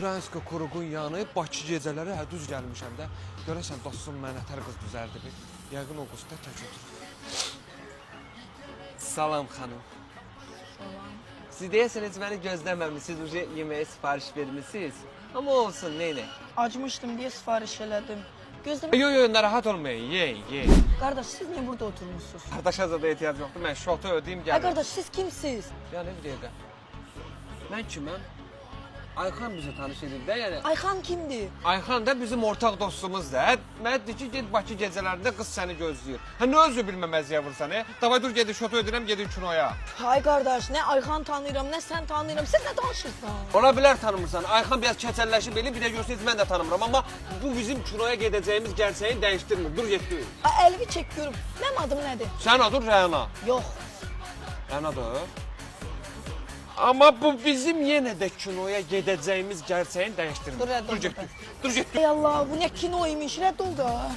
Ukraynska kuruğun yanı Bakı gecələri düz gəlmişəm də. Görəsən dostum mənə tər qız düzəldi bir. Yəqin o qız da tək oturur. Salam xanım. Salam. Siz deyəsiniz məni gözləməmisiniz, uje yeməyə sifariş vermisiniz. Amma olsun, neynə? Acmışdım diye sipariş elədim. Gözleme... Yo, narahat olmayın, yeyin. Kardeş siz niye burada oturmuşsunuz? Qardaşa da ehtiyac yoxdur, mən şotu ödəyim Ay gəlir. kardeş siz kimsiniz? Yəni bir dəqiqə. Mən kiməm? Ayxan bizi tanış edir də, yəni. Ayhan kimdi? Ayxan da bizim ortaq dostumuzdur. Mənə deyir ki, get Bakı gecələrində qız səni gözləyir. Nə özü bilməməzliyə vursan, Davay dur gedin şotu ödəyirəm, gedin kinoya. Ay kardeş ne Ayhan tanıyıram ne sen tanıyıram. Siz ne danışırsan? Ola bilər tanımırsan. Ayxan biraz keçəlləşib elə, bir də görsəniz mən də tanımıram. Amma bu bizim kinoya gedəcəyimiz gerçəyi dəyişdirmir. Dur getdi. Ay elvi çekiyorum. Benim adım nedir? Sən adır Rəyana. Yok. Rəyanadır. Amma bu bizim yenə də kinoya gedəcəyimiz gerçəyin dəyişdirmir. Dur, rədd ol, getdi. Dur getdi. Ey Allah bu ne kinoymuş. Redd ol da.